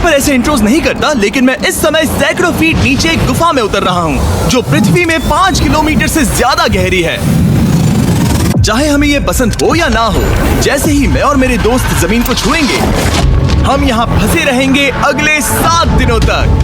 पर ऐसे इंट्रोज नहीं करता, लेकिन मैं इस समय सैकड़ों फीट नीचे एक गुफा में उतर रहा हूँ, जो पृथ्वी में 5 किलोमीटर से ज्यादा गहरी है। चाहे हमें ये पसंद हो या ना हो, जैसे ही मैं और मेरे दोस्त जमीन को छुएंगे, हम यहाँ फंसे रहेंगे अगले 7 दिनों तक।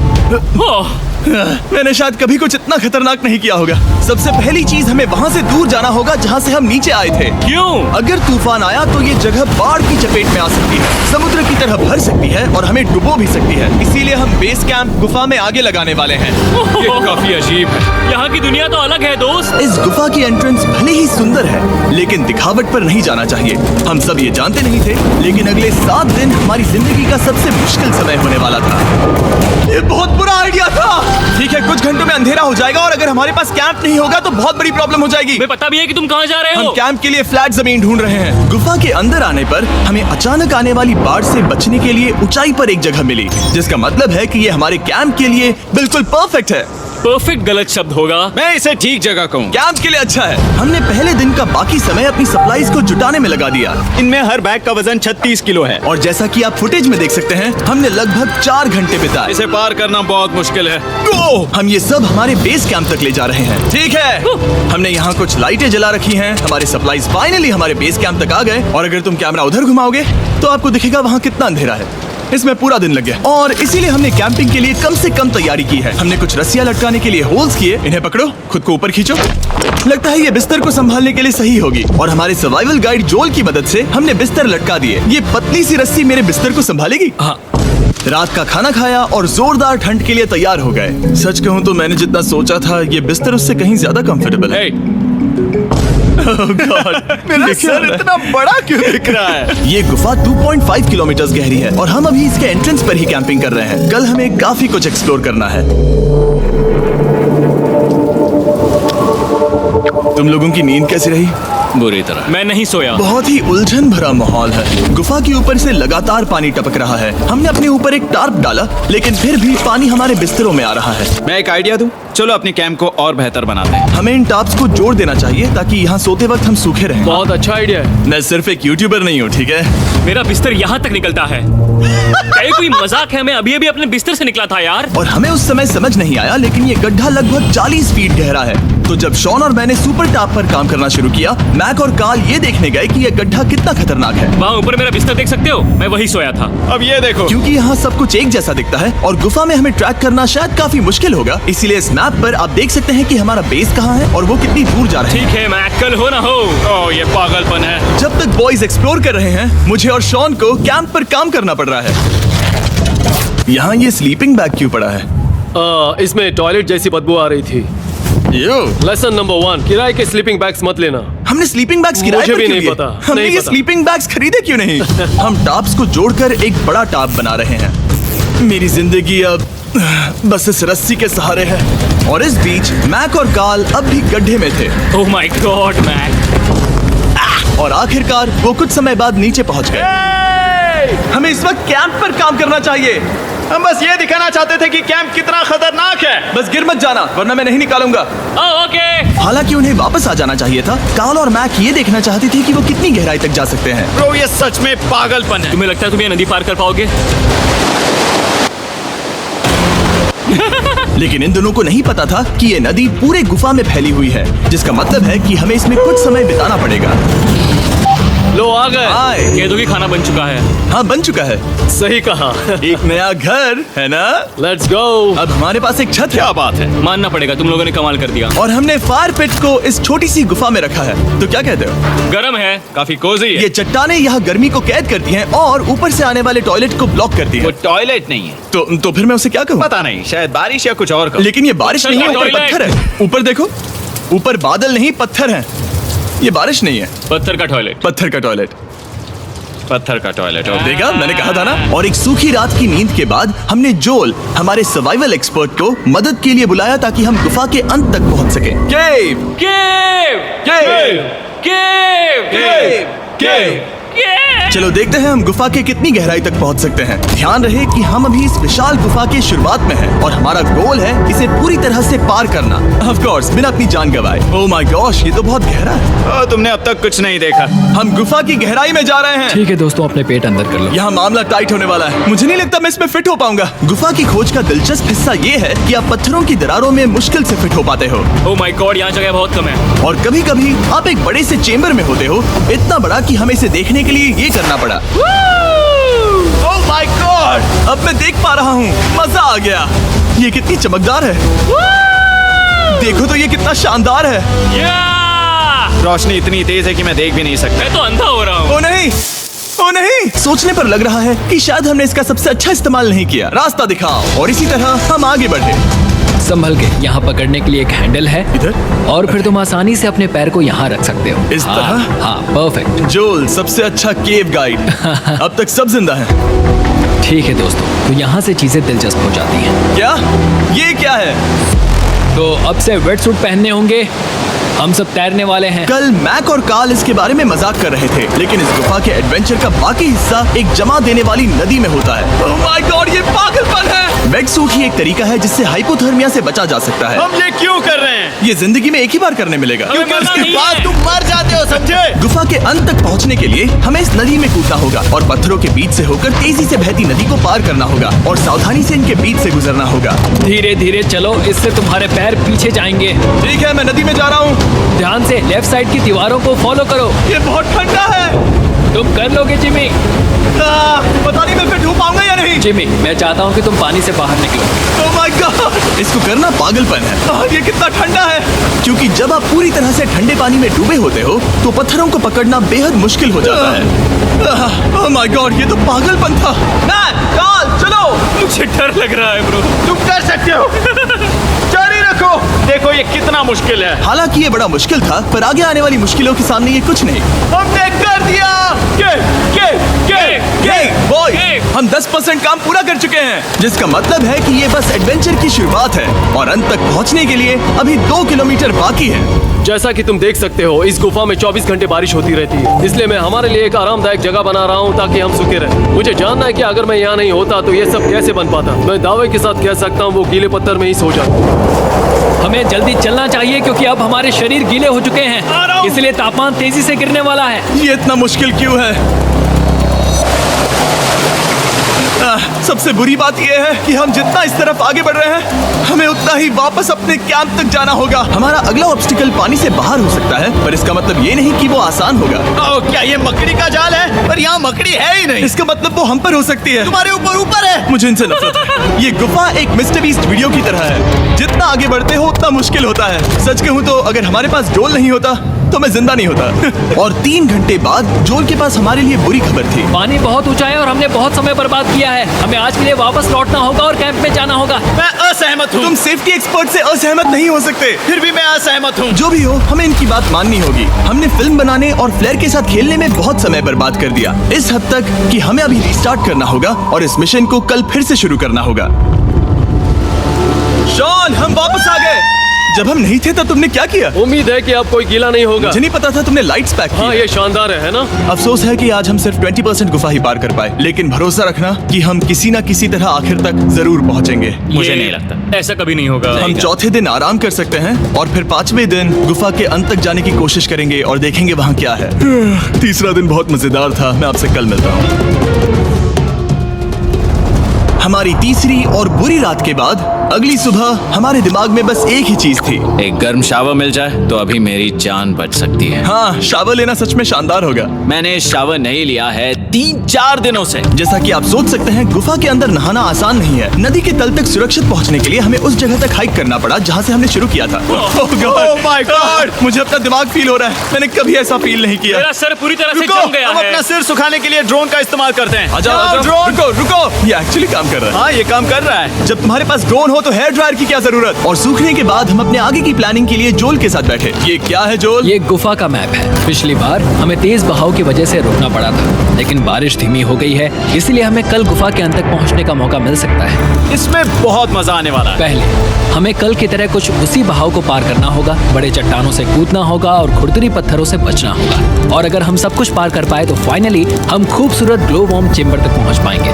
मैंने शायद कभी कुछ इतना खतरनाक नहीं किया होगा। सबसे पहली चीज, हमें वहाँ से दूर जाना होगा जहाँ से हम नीचे आए थे। क्यों? अगर तूफान आया तो ये जगह बाढ़ की चपेट में आ सकती है, समुद्र की तरह भर सकती है और हमें डुबो भी सकती है। इसीलिए हम बेस कैंप गुफा में आगे लगाने वाले हैं। ये काफी अजीब है। यहाँ की दुनिया तो अलग है दोस्त। इस गुफा की एंट्रेंस भले ही सुंदर है, लेकिन दिखावट पर नहीं जाना चाहिए। हम सब ये जानते नहीं थे, लेकिन अगले 7 दिन हमारी जिंदगी का सबसे मुश्किल समय होने वाला था। ये बहुत बुरा आइडिया था। ठीक है, कुछ घंटों में अंधेरा हो जाएगा और अगर हमारे पास कैंप नहीं होगा तो बहुत बड़ी प्रॉब्लम हो जाएगी। हमें पता भी है कि तुम कहाँ जा रहे हो। हम कैंप के लिए फ्लैट जमीन ढूंढ रहे हैं। गुफा के अंदर आने पर हमें अचानक आने वाली बाढ़ से बचने के लिए ऊंचाई पर एक जगह मिली, जिसका मतलब है कि ये हमारे कैंप के लिए बिल्कुल परफेक्ट है। परफेक्ट गलत शब्द होगा। मैं इसे ठीक जगह कहूँ। कैंप के लिए अच्छा है। हमने पहले दिन का बाकी समय अपनी सप्लाईज को जुटाने में लगा दिया। इनमें हर बैग का वजन 36 किलो है और जैसा कि आप फुटेज में देख सकते हैं, हमने लगभग 4 घंटे बिताए। इसे पार करना बहुत मुश्किल है। हम ये सब हमारे बेस कैंप तक ले जा रहे हैं। ठीक है, हमने यहाँ कुछ लाइटें जला रखी हैं। हमारे सप्लाईज फाइनली हमारे बेस कैंप तक आ गए और अगर तुम कैमरा उधर घुमाओगे तो आपको दिखेगा वहाँ कितना अंधेरा है। इसमें पूरा दिन लग गया और इसीलिए हमने कैंपिंग के लिए कम से कम तैयारी की है। हमने कुछ रस्सियां लटकाने के लिए होल्स किए। इन्हें पकड़ो, खुद को ऊपर खींचो। लगता है ये बिस्तर को संभालने के लिए सही होगी और हमारे सर्वाइवल गाइड जोल की मदद से हमने बिस्तर लटका दिए। ये पतली सी रस्सी मेरे बिस्तर को संभालेगी। हाँ। रात का खाना खाया और जोरदार ठंड के लिए तैयार हो गए। सच कहूँ तो मैंने जितना सोचा था, ये बिस्तर उससे कहीं ज्यादा कंफर्टेबल है। Oh God, मेरा सर इतना बड़ा क्यों दिख रहा है? ये गुफा 2.5 किलोमीटर गहरी है और हम अभी इसके एंट्रेंस पर ही कैंपिंग कर रहे हैं। कल हमें काफी कुछ एक्सप्लोर करना है। तुम लोगों की नींद कैसी रही? बुरी तरह। मैं नहीं सोया। बहुत ही उलझन भरा माहौल है। गुफा के ऊपर से लगातार पानी टपक रहा है। हमने अपने ऊपर एक टार्प डाला, लेकिन फिर भी पानी हमारे बिस्तरों में आ रहा है। मैं एक आइडिया दूं? चलो अपने कैंप को और बेहतर बनाते हैं। हमें इन टार्प्स को जोड़ देना चाहिए ताकि यहाँ सोते वक्त हम सूखे रहें। बहुत अच्छा आइडिया है। मैं सिर्फ एक यूट्यूबर नहीं हूँ, ठीक है? मेरा बिस्तर यहाँ तक निकलता है। क्या ये कोई मजाक है? मैं अभी अभी अपने बिस्तर से निकला था यार। और हमें उस समय समझ नहीं आया, लेकिन ये गड्ढा लगभग 40 फीट गहरा है। तो जब शॉन और मैंने सुपर टाप पर काम करना शुरू किया, मैक और कार्ल ये देखने गए कि ये गड्ढा कितना खतरनाक है। वहाँ ऊपर मेरा बिस्तर देख सकते हो? मैं वही सोया था। अब ये देखो, क्योंकि यहाँ सब कुछ एक जैसा दिखता है और गुफा में हमें ट्रैक करना शायद काफी मुश्किल होगा, इसीलिए इस मैप पर आप देख सकते हैं कि हमारा बेस कहाँ है और वो कितनी दूर जा रहा है। ठीक है, मैक कल हो ना हो। ओह ये पागलपन है। जब तक बॉयज एक्सप्लोर कर रहे हैं, मुझे और शॉन को कैंप पर काम करना पड़ रहा है। यहाँ ये स्लीपिंग बैग क्यों पड़ा है? इसमें टॉयलेट जैसी बदबू आ रही थी। लेसन नंबर 1, किराए के स्लीपिंग बैग्स मत लेना। हमने स्लीपिंग बैग्स किराए मुझे पर भी क्यों नहीं लिए? पता, हमने नहीं ये पता। स्लीपिंग बैग्स खरीदे क्यों नहीं? हम टाप्स को जोड़कर एक बड़ा टाप बना रहे हैं। मेरी जिंदगी अब बस इस रस्सी के सहारे है। और इस बीच मैक और कार्ल अब भी गड्ढे में थे। Oh my God Mac. और आखिरकार वो कुछ समय बाद नीचे पहुंच गए। हमें इस वक्त कैंप पर काम करना चाहिए। हम बस ये दिखाना चाहते थे कि कैंप कितना खतरनाक है। बस गिर मत जाना, वरना मैं नहीं निकालूंगा। ओके। हालांकि उन्हें वापस आ जाना चाहिए था। कार्ल और मैक ये देखना चाहते थे कि वो कितनी गहराई तक जा सकते हैं। ब्रो ये सच में पागलपन है। तुम्हें लगता है तुम ये नदी पार कर पाओगे? लेकिन इन दोनों को नहीं पता था कि ये नदी पूरे गुफा में फैली हुई है, जिसका मतलब है कि हमें इसमें कुछ समय बिताना पड़ेगा। लो आ गए। हाय। कह दो कि खाना बन चुका है। हाँ, बन चुका है। सही कहा। एक नया घर है ना? Let's go. अब हमारे पास एक छत है। क्या बात है। मानना पड़ेगा, तुम लोगों ने कमाल कर दिया। और हमने फायर पिट को इस छोटी सी गुफा में रखा है। तो क्या कहते हो? गरम है। काफी कोजी है। ये चट्टानें यहाँ गर्मी को कैद करती हैं और ऊपर से आने वाले टॉयलेट को ब्लॉक करती वो हैं। टॉयलेट नहीं है। तो फिर मैं उसे क्या कहूँ? पता नहीं, शायद बारिश या कुछ और। लेकिन ये बारिश नहीं है, ऊपर टॉयलेट। पत्थर है। ऊपर देखो, ऊपर बादल नहीं पत्थर है। ये बारिश नहीं है, पत्थर का टॉयलेट। पत्थर का टॉयलेट। पत्थर का टॉयलेट। और देखा, मैंने कहा था ना। और एक सूखी रात की नींद के बाद हमने जोल, हमारे सर्वाइवल एक्सपर्ट को मदद के लिए बुलाया ताकि हम गुफा के अंत तक पहुंच सके। केव, केव, केव, केव, केव, केव। केव। चलो देखते हैं हम गुफा के कितनी गहराई तक पहुंच सकते हैं। ध्यान रहे कि हम अभी इस विशाल गुफा के शुरुआत में हैं और हमारा गोल है इसे पूरी तरह से पार करना। ऑफ कोर्स बिना अपनी जान गंवाए। ओह माय गॉश, ये तो बहुत गहरा है। तुमने अब तक कुछ नहीं देखा। हम गुफा की गहराई में जा रहे हैं। ठीक है दोस्तों, अपने पेट अंदर कर लो। यहाँ मामला टाइट होने वाला है। मुझे नहीं लगता मैं इसमें फिट हो पाऊंगा। गुफा की खोज का दिलचस्प हिस्सा ये है कि आप पत्थरों की दरारों में मुश्किल से फिट हो पाते हो ओह माय गॉड, यहाँ जगह बहुत कम है। और कभी कभी आप एक बड़े से चेम्बर में होते हो, इतना बड़ा कि हमें इसे देखने के लिए ये करना पड़ा। ओह माय गॉड, अब मैं देख पा रहा हूँ। मजा आ गया। ये कितनी चमकदार है। देखो तो ये कितना शानदार है। या! रोशनी इतनी तेज है कि मैं देख भी नहीं सकता। मैं तो अंधा हो रहा हूँ। ओ नहीं, ओ नहीं, सोचने पर लग रहा है कि शायद हमने इसका सबसे अच्छा इस्तेमाल नहीं किया। रास्ता दिखाओ। और इसी तरह हम आगे बढ़े। संभल के, यहाँ पकड़ने के लिए एक हैंडल है इधर? और फिर तुम आसानी से अपने पैर को यहाँ रख सकते हो। इस हाँ, तरह? हाँ, परफेक्ट। जोल सबसे अच्छा केव गाइड। अब तक सब जिंदा हैं। ठीक है दोस्तों, तो यहाँ से चीजें दिलचस्प हो जाती हैं। क्या? ये क्या है? तो अब से वेट सूट पहनने होंगे। हम सब तैरने वाले हैं। कल मैक और कार्ल इसके बारे में मजाक कर रहे थे, लेकिन इस गुफा के एडवेंचर का बाकी हिस्सा एक जमा देने वाली नदी में होता है। ओह माय गॉड, ये पागलपन है। वेट सूट ही एक तरीका है जिससे हाइपोथर्मिया से बचा जा सकता है। हम ये क्यों कर रहे हैं? ये जिंदगी में एक ही बार करने मिलेगा। हमें मरना नहीं है। तुम मर जाते हो, समझे? गुफा के अंत तक पहुंचने के लिए हमें इस नदी में कूदना होगा और पत्थरों के बीच से होकर तेजी से बहती नदी को पार करना होगा और सावधानी से इनके बीच से गुजरना होगा। धीरे धीरे चलो, इससे तुम्हारे पैर पीछे जाएंगे। ठीक है, मैं नदी में जा रहा हूँ। ध्यान से लेफ्ट साइड की दीवारों को फॉलो करो। ये बहुत ठंडा है। तुम कर लोगे जिमी। पता नहीं मैं फिट हो पाऊंगा या नहीं। जिमी, मैं चाहता हूँ कि तुम पानी से बाहर निकलो। ओह माय गॉड, इसको करना पागलपन है। ये कितना ठंडा है। क्योंकि जब आप पूरी तरह से ठंडे पानी में डूबे होते हो तो पत्थरों को पकड़ना बेहद मुश्किल हो जाता है। ओह माय गॉड, ये तो पागलपन था। कार्ल, चलो। मुझे डर लग रहा है ब्रो। तुम कर सकते हो। जारी रखो। देखो ये कितना मुश्किल है। हालांकि ये बड़ा मुश्किल था, पर आगे आने वाली मुश्किलों के सामने ये कुछ नहीं। हमने कर दिया। बॉय, हम 10% काम पूरा कर चुके हैं, जिसका मतलब है कि ये बस एडवेंचर की शुरुआत है और अंत तक पहुंचने के लिए अभी 2 किलोमीटर बाकी है। जैसा कि तुम देख सकते हो, इस गुफा में 24 घंटे बारिश होती रहती है। इसलिए मैं हमारे लिए एक आरामदायक जगह बना रहा हूँ ताकि हम सूखे रहें। मुझे जानना है कि अगर मैं यहाँ नहीं होता तो ये सब कैसे बन पाता। मैं दावे के साथ कह सकता हूँ वो गीले पत्थर में ही सो जाता। हमें जल्दी चलना चाहिए क्योंकि अब हमारे शरीर गीले हो चुके हैं, इसलिए तापमान तेजी से गिरने वाला है। ये इतना मुश्किल क्यों है? सबसे बुरी बात यह है कि हम जितना इस तरफ आगे बढ़ रहे हैं, हमें उतना ही वापस अपने कैंप तक जाना होगा। हमारा अगला ऑब्स्टिकल पानी से बाहर हो सकता है, पर इसका मतलब ये नहीं कि वो आसान होगा। क्या ये मकड़ी का जाल है? पर यहाँ मकड़ी है ही नहीं। इसका मतलब वो हम पर हो सकती है। तुम्हारे ऊपर है। मुझे इनसे नफरत है। ये गुफा एक मिस्टर बीस्ट वीडियो की तरह है। जितना आगे बढ़ते हो उतना मुश्किल होता है। सच कहूँ तो अगर हमारे पास जोल नहीं होता तो मैं जिंदा नहीं होता। और 3 घंटे बाद जोल के पास हमारे लिए बुरी खबर थी। पानी बहुत ऊंचा है और हमने बहुत समय बर्बाद किया है। हमें आज के लिए वापस लौटना होगा और कैंप में जाना होगा। मैं असहमत हूँ। तुम सेफ्टी एक्सपर्ट से असहमत नहीं हो सकते। फिर भी मैं असहमत हूँ। जो भी हो, हमें इनकी बात माननी होगी। हमने फिल्म बनाने और फ्लेयर के साथ खेलने में बहुत समय बर्बाद कर दिया, इस हद तक कि हमें अभी रिस्टार्ट करना होगा और इस मिशन को कल फिर से शुरू करना होगा। शॉन, हम वापस आ गए। जब हम नहीं थे तब तुमने क्या किया? उम्मीद है कि अब कोई गीला नहीं होगा। मुझे नहीं पता था तुमने लाइट्स पैक की। हाँ, ये शानदार है ना? अफसोस है कि आज हम सिर्फ 20% गुफा ही पार कर पाए, लेकिन भरोसा रखना कि हम किसी न किसी तरह आखिर तक जरूर पहुंचेंगे। मुझे नहीं लगता ऐसा कभी नहीं होगा। हम चौथे दिन आराम कर सकते हैं और फिर 5वें दिन गुफा के अंत तक जाने की कोशिश करेंगे और देखेंगे वहाँ क्या है। तीसरा दिन बहुत मजेदार था। मैं आपसे कल मिलता हूँ। हमारी तीसरी और बुरी रात के बाद अगली सुबह हमारे दिमाग में बस एक ही चीज थी। एक गर्म शावर मिल जाए तो अभी मेरी जान बच सकती है। हाँ, शावर लेना सच में शानदार होगा। मैंने शावर नहीं लिया है 3-4 दिनों से। जैसा कि आप सोच सकते हैं, गुफा के अंदर नहाना आसान नहीं है। नदी के तल तक सुरक्षित पहुंचने के लिए हमें उस जगह तक हाइक करना पड़ा जहां से हमने शुरू किया था। Oh my God! मुझे अपना दिमाग फील हो रहा है। मैंने कभी ऐसा फील नहीं किया। मेरा सर पूरी तरह से रुको, जम गया हम है। अपना सिर सुखाने के लिए ड्रोन का इस्तेमाल करते हैं। आजाओ, जाओ, आजाओ, ड्रोन। रुको रुको, ये एक्चुअली काम कर कर रहा है। हाँ, ये काम कर रहा है। जब तुम्हारे पास ड्रोन हो तो हेयर ड्रायर की क्या जरूरत। और सूखने के बाद हम अपने आगे की प्लानिंग के लिए जोल के साथ बैठे। ये क्या है जोल? ये गुफा का मैप है। पिछली बार हमें तेज बहाव की वजह से रुकना पड़ा था, लेकिन बारिश धीमी हो गई है, इसलिए हमें कल गुफा के अंत तक पहुंचने का मौका मिल सकता है। इसमें बहुत मजा आने वाला है। पहले हमें कल की तरह कुछ उसी बहाव को पार करना होगा, बड़े चट्टानों से कूदना होगा और खुरदुरी पत्थरों से बचना होगा। और अगर हम सब कुछ पार कर पाए तो फाइनली हम खूबसूरत ग्लो वॉर्म चेम्बर तक पहुंच पाएंगे।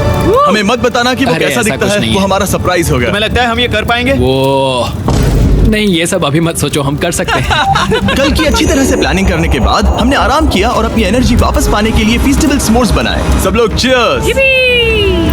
हमें मत बताना कि वो अरे, कैसा ऐसा दिखता कुछ है। नहीं वो है। हमारा सरप्राइज होगा। तुम्हें लगता है हम ये कर पाएंगे? वो नहीं, ये सब अभी मत सोचो, हम कर सकते हैं। कल की अच्छी तरह से प्लानिंग करने के बाद हमने आराम किया और अपनी एनर्जी वापस पाने के लिए फेस्टिवल स्मोर्स बनाए। सब लोग चीयर्स।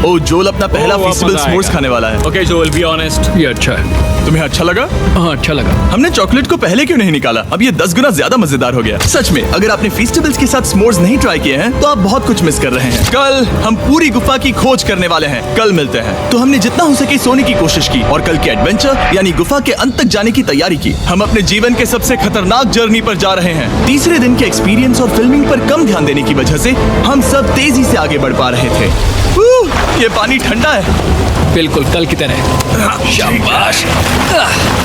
ओ जोल अपना पहला अब फेस्टिवल मजा स्मोर्स आएगा। खाने वाला है। ओके जोल, बी ऑनेस्ट। ये अच्छा है। तुम्हें अच्छा लगा? हाँ, अच्छा लगा। हमने चॉकलेट को पहले क्यों नहीं निकाला? अब ये 10 गुना ज्यादा मजेदार हो गया। सच में, अगर आपने फेस्टिवल्स के साथ स्मोर्स नहीं ट्राई किए हैं तो आप बहुत कुछ मिस कर रहे हैं। कल हम पूरी गुफा की खोज करने वाले हैं। कल मिलते हैं। तो हमने जितना हो सके सोने की कोशिश की और कल के एडवेंचर यानी गुफा के अंत तक जाने की तैयारी की। हम अपने जीवन के सबसे खतरनाक जर्नी पर जा रहे हैं। तीसरे दिन के एक्सपीरियंस और फिल्मिंग पर कम ध्यान देने की वजह से हम सब तेजी से आगे बढ़ पा रहे थे। ये पानी ठंडा है। बिल्कुल कल की तरह। शाबाश।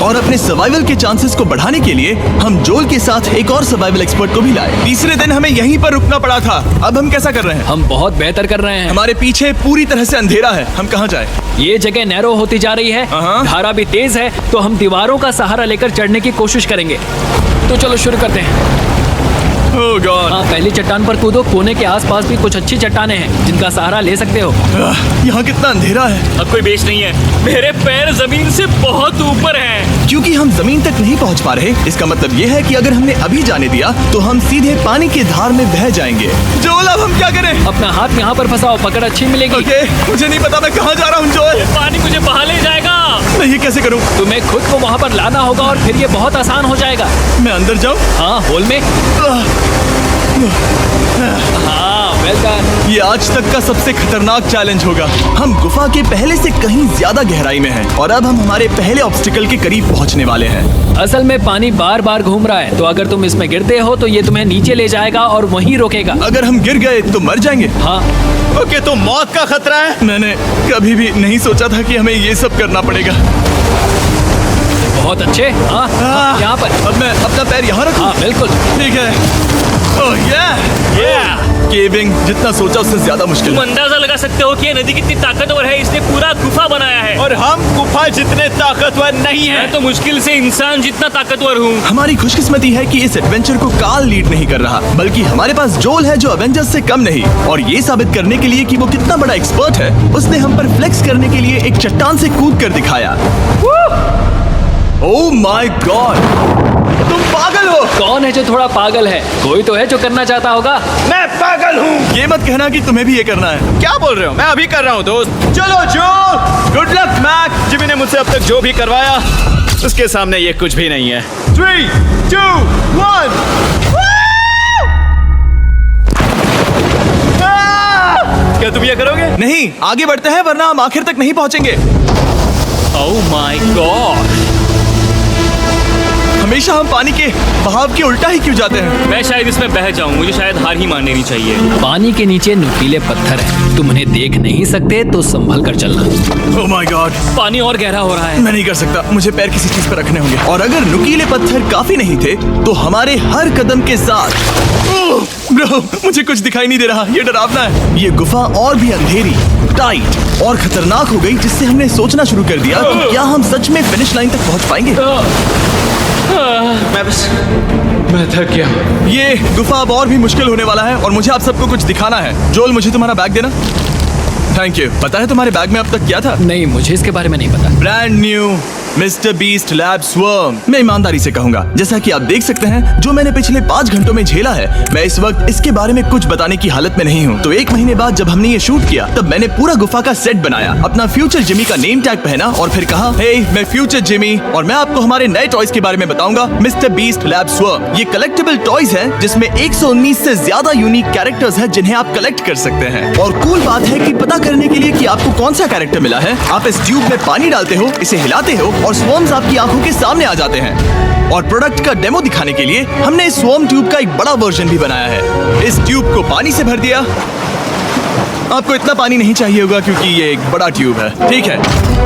और अपने सर्वाइवल के चांसेस को बढ़ाने के लिए हम जोल के साथ एक और सर्वाइवल एक्सपर्ट को भी लाए। तीसरे दिन हमें यहीं पर रुकना पड़ा था। अब हम कैसा कर रहे हैं? हम बहुत बेहतर कर रहे हैं। हमारे पीछे पूरी तरह से अंधेरा है। हम कहाँ जाए? ये जगह नैरो होती जा रही है, हाँ। धारा भी तेज है, तो हम दीवारों का सहारा लेकर चढ़ने की कोशिश करेंगे। तो चलो शुरू करते हैं। Oh God! हाँ, पहली चट्टान पर कूदो। कोने के आसपास भी कुछ अच्छी चट्टानें हैं जिनका सहारा ले सकते हो। यहाँ कितना अंधेरा है। अब कोई बेस नहीं है। मेरे पैर जमीन से बहुत ऊपर हैं। क्योंकि हम जमीन तक नहीं पहुँच पा रहे, इसका मतलब ये है कि अगर हमने अभी जाने दिया तो हम सीधे पानी की धार में बह जाएंगे। जोल, अब हम क्या करें? अपना हाथ यहाँ पर फंसाओ, पकड़ अच्छी मिलेगी। ओके, मुझे नहीं पता मैं कहाँ जा रहा हूँ जोल। पानी मुझे बहा ले जाएगा। मैं ये कैसे करूँ? तुम्हें खुद को वहाँ पर लाना होगा और फिर ये बहुत आसान हो जाएगा। मैं अंदर जाऊँ? हाँ, होल में। हाँ, वेल डन। ये आज तक का सबसे खतरनाक चैलेंज होगा। हम गुफा के पहले से कहीं ज्यादा गहराई में हैं और अब हम हमारे पहले ऑब्स्टिकल के करीब पहुंचने वाले हैं। असल में पानी बार बार घूम रहा है, तो अगर तुम इसमें गिरते हो तो ये तुम्हें नीचे ले जाएगा और वहीं रोकेगा। अगर हम गिर गए तो मर जाएंगे। हाँ, ओके, तो मौत का खतरा है। मैंने कभी भी नहीं सोचा था कि हमें ये सब करना पड़ेगा। बहुत अच्छे। हाँ, यहाँ पर। अब मैं अपना पैर यहाँ रखूं? हाँ, बिल्कुल। ठीक है। ओह केविंग जितना सोचा उससे ज्यादा मुश्किल तुम है। अंदाजा लगा सकते हो कि ये नदी कितनी ताकतवर है। इसने पूरा गुफा बनाया है। और हम गुफा जितने ताकतवर नहीं है। मैं तो मुश्किल से इंसान जितना ताकतवर हूँ। हमारी खुशकिस्मती है कि इस एडवेंचर को काल लीड नहीं कर रहा, बल्कि हमारे पास जोल है जो एवेंजर्स से कम नहीं। और ये साबित करने के लिए कि वो कितना बड़ा एक्सपर्ट है, उसने हम पर फ्लेक्स करने के लिए एक चट्टान से कूद कर दिखाया। ओह माय गॉड, तुम पागल हो। कौन है जो थोड़ा पागल है? कोई तो है जो करना चाहता होगा। मैं पागल हूँ। ये मत कहना कि तुम्हें भी ये करना है। क्या बोल रहे हो? मैं अभी कर रहा हूँ दोस्त। चलो जो, गुड लक मैक। जिमी ने मुझसे अब तक जो भी करवाया उसके सामने ये कुछ भी नहीं है। 3, 2, 1। क्या तुम ये करोगे? नहीं, आगे बढ़ते हैं वरना हम आखिर तक नहीं पहुंचेंगे। ओह माय गॉड, हमेशा हम पानी के बहाव के उल्टा ही क्यों जाते हैं? मैं शायद इसमें बह जाऊं। मुझे शायद हार ही मान लेनी चाहिए। पानी के नीचे नुकीले पत्थर हैं। तुम उन्हें देख नहीं सकते तो संभल कर चलना। ओह माय गॉड, पानी और गहरा हो रहा है। मैं नहीं कर सकता। मुझे पैर किसी चीज पर रखने होंगे। और अगर नुकीले पत्थर काफी नहीं थे तो हमारे हर कदम के साथ ब्रो, मुझे कुछ दिखाई नहीं दे रहा। ये डरावना है। ये गुफा और भी अंधेरी, टाइट और खतरनाक हो गई, जिससे हमने सोचना शुरू कर दिया कि क्या हम सच में फिनिश लाइन तक पहुंच पाएंगे। मैं थक गया। ये गुफा अब और भी मुश्किल होने वाला है और मुझे आप सबको कुछ दिखाना है। जोल, मुझे तुम्हारा बैग देना। Thank you. पता है तुम्हारे बैग में अब तक क्या था? नहीं, मुझे इसके बारे में नहीं पता। Brand new mister beast lab swarm. मैं ईमानदारी से कहूंगा, जैसा कि आप देख सकते हैं, जो मैंने पिछले 5 घंटों में झेला है, मैं इस वक्त इसके बारे में कुछ बताने की हालत में नहीं हूँ। तो 1 महीने बाद जब हमने ये शूट किया, तब मैंने पूरा गुफा का सेट बनाया, अपना फ्यूचर जिमी का नेम टैग पहना और फिर कहा, हे मैं फ्यूचर जिमी और मैं आपको हमारे नए टॉयज के बारे में बताऊंगा, मिस्टर बीस्ट लैब स्वर्म। ये कलेक्टेबल टॉयज हैं जिसमें 119 से ज्यादा यूनिक कैरेक्टर्स हैं जिन्हें आप कलेक्ट कर सकते हैं। और कूल बात है कि पता करने के लिए कि आपको कौन सा कैरेक्टर मिला है, आप इस ट्यूब में पानी डालते हो, इसे हिलाते हो और स्वर्म्स आपकी आंखों के सामने आ जाते हैं। और प्रोडक्ट का डेमो दिखाने के लिए हमने इस स्वर्म ट्यूब का एक बड़ा वर्जन भी बनाया है। इस ट्यूब को पानी से भर दिया आपको इतना पानी नहीं चाहिए होगा क्योंकि ये एक बड़ा ट्यूब है। ठीक है,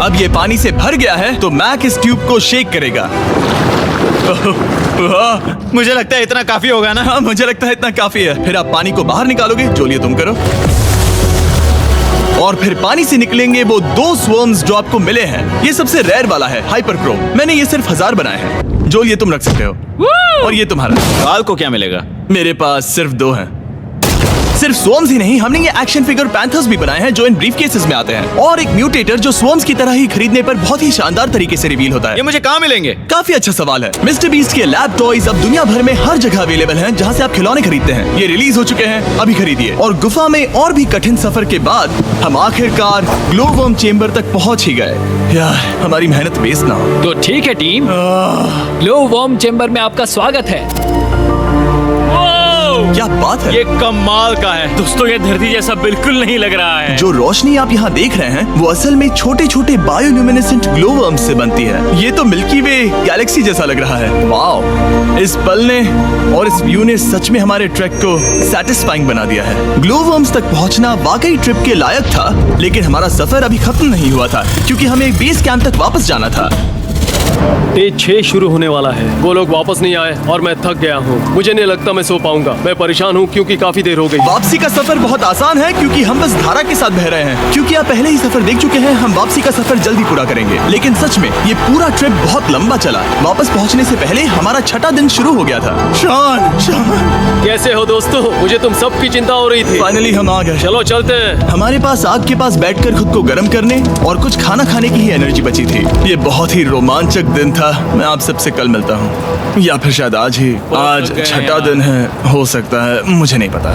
अब ये पानी से भर गया है तो मैक इस ट्यूब को शेक करेगा। मुझे लगता है इतना काफी होगा ना। हाँ, मुझे लगता है इतना काफी है। फिर आप पानी को बाहर निकालोगे, जो लिए तुम करो। और फिर पानी से निकलेंगे वो 2 स्वर्म्स जो आपको मिले हैं। ये सबसे रेयर वाला है, हाइपर क्रोम। मैंने ये सिर्फ 1000 बनाए हैं। जो लिए तुम रख सकते हो। और ये तुम्हारा। काल को क्या मिलेगा? मेरे पास सिर्फ 2 हैं। सिर्फ स्वर्म्स ही नहीं, हमने ये एक्शन फिगर पैंथर्स भी बनाए हैं जो इन ब्रीफ केसेस में आते हैं, और एक म्यूटेटर जो स्वर्म्स की तरह ही खरीदने पर बहुत ही शानदार तरीके से रिवील होता है। ये मुझे कहाँ मिलेंगे? काफी अच्छा सवाल है। मिस्टर बीस्ट के लैब टॉयज अब दुनिया भर में हर जगह अवेलेबल हैं जहां से आप खिलौने खरीदते हैं। ये रिलीज हो चुके हैं, अभी खरीदिए। और गुफा में और भी कठिन सफर के बाद हम आखिरकार ग्लो वर्म चेम्बर तक पहुंच ही गए। यार, हमारी मेहनत वेस्ट ना हो। तो ठीक है टीम, ग्लो वर्म चेम्बर में आपका स्वागत है। क्या बात है, ये कमाल का है। दोस्तों ये धरती जैसा बिल्कुल नहीं लग रहा है। जो रोशनी आप यहाँ देख रहे हैं वो असल में छोटे छोटे बायोल्यूमिनेसेंट ग्लो वर्म्स से बनती है। ये तो मिल्की वे गैलेक्सी जैसा लग रहा है। वाओ, इस पल ने और इस व्यू ने सच में हमारे ट्रैक को सैटिस्फाइंग बना दिया है। ग्लो वर्म्स तक पहुँचना वाकई ट्रिप के लायक था, लेकिन हमारा सफर अभी खत्म नहीं हुआ था क्योंकि हमें एक बेस कैंप तक वापस जाना था। डे 6 शुरू होने वाला है। वो लोग वापस नहीं आए और मैं थक गया हूँ। मुझे नहीं लगता मैं सो पाऊंगा। मैं परेशान हूँ क्योंकि काफी देर हो गई। वापसी का सफर बहुत आसान है क्योंकि हम बस धारा के साथ बह रहे हैं। क्योंकि आप पहले ही सफर देख चुके हैं, हम वापसी का सफर जल्दी पूरा करेंगे। लेकिन सच में ये पूरा ट्रिप बहुत लंबा चला। वापस पहुंचने से पहले हमारा 6ठा दिन शुरू हो गया था। शान, कैसे हो दोस्तों? मुझे तुम सबकी चिंता हो रही थी। फाइनली हम आ गए। चलो चलते हैं। हमारे पास आग के पास बैठकर खुद को गर्म करने और कुछ खाना खाने की ही एनर्जी बची थी। ये बहुत ही रोमांचक दिन था। मैं आप सबसे कल मिलता हूँ, या फिर शायद आज ही। आज थक गए 6ठा यार। दिन है, हो सकता है, मुझे नहीं पता।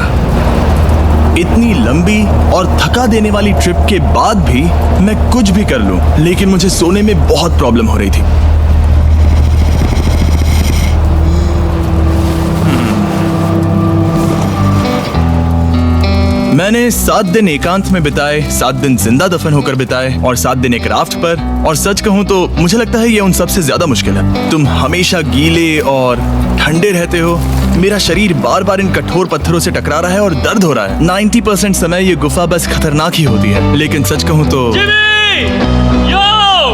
इतनी लंबी और थका देने वाली ट्रिप के बाद भी मैं कुछ भी कर लूं, लेकिन मुझे सोने में बहुत प्रॉब्लम हो रही थी। मैंने 7 दिन एकांत में बिताए, 7 दिन जिंदा दफन होकर बिताए और 7 दिन एक राफ्ट पर। और सच कहूं तो मुझे लगता है ये उन सबसे ज्यादा मुश्किल है। तुम हमेशा गीले और ठंडे रहते हो। मेरा शरीर बार बार इन कठोर पत्थरों से टकरा रहा है और दर्द हो रहा है। 90% समय ये गुफा बस खतरनाक ही होती है। लेकिन सच कहूं तो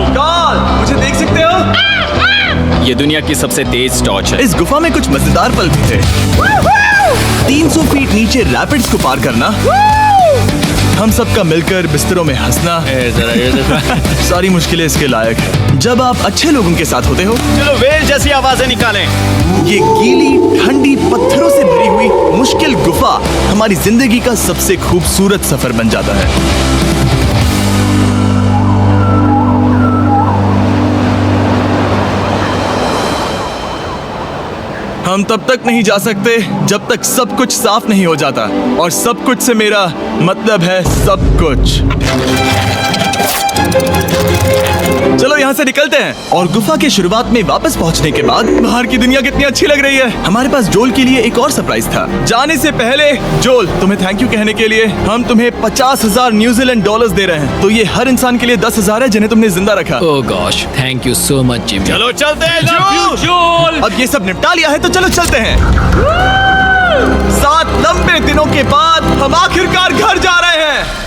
कार्ल, मुझे देख सकते हो? ये दुनिया की सबसे तेज टॉर्च है। इस गुफा में कुछ मजेदार पल भी थे। 300 फीट नीचे रैपिड्स को पार करना, हम सबका मिलकर बिस्तरों में हंसना, सारी मुश्किलें इसके लायक है जब आप अच्छे लोगों के साथ होते हो। चलो वेल जैसी आवाजें निकालें। ये गीली ठंडी पत्थरों से भरी हुई मुश्किल गुफा हमारी जिंदगी का सबसे खूबसूरत सफर बन जाता है। हम तब तक नहीं जा सकते जब तक सब कुछ साफ नहीं हो जाता, और सब कुछ से मेरा मतलब है सब कुछ। चलो यहाँ से निकलते हैं। और गुफा के शुरुआत में वापस पहुँचने के बाद बाहर की दुनिया कितनी अच्छी लग रही है। हमारे पास जोल के लिए एक और सरप्राइज था। जाने से पहले जोल, तुम्हें थैंक यू कहने के लिए हम तुम्हें 50,000 न्यूजीलैंड डॉलर्स दे रहे हैं। तो ये हर इंसान के लिए 10,000 है जिन्हें तुमने जिंदा रखा। Oh gosh, thank you so much Jimmy. चलो चलते हैं जो। जोल, अब ये सब निपटा लिया है तो चलो चलते हैं। 7 लंबे दिनों के बाद हम आखिरकार घर जा रहे हैं।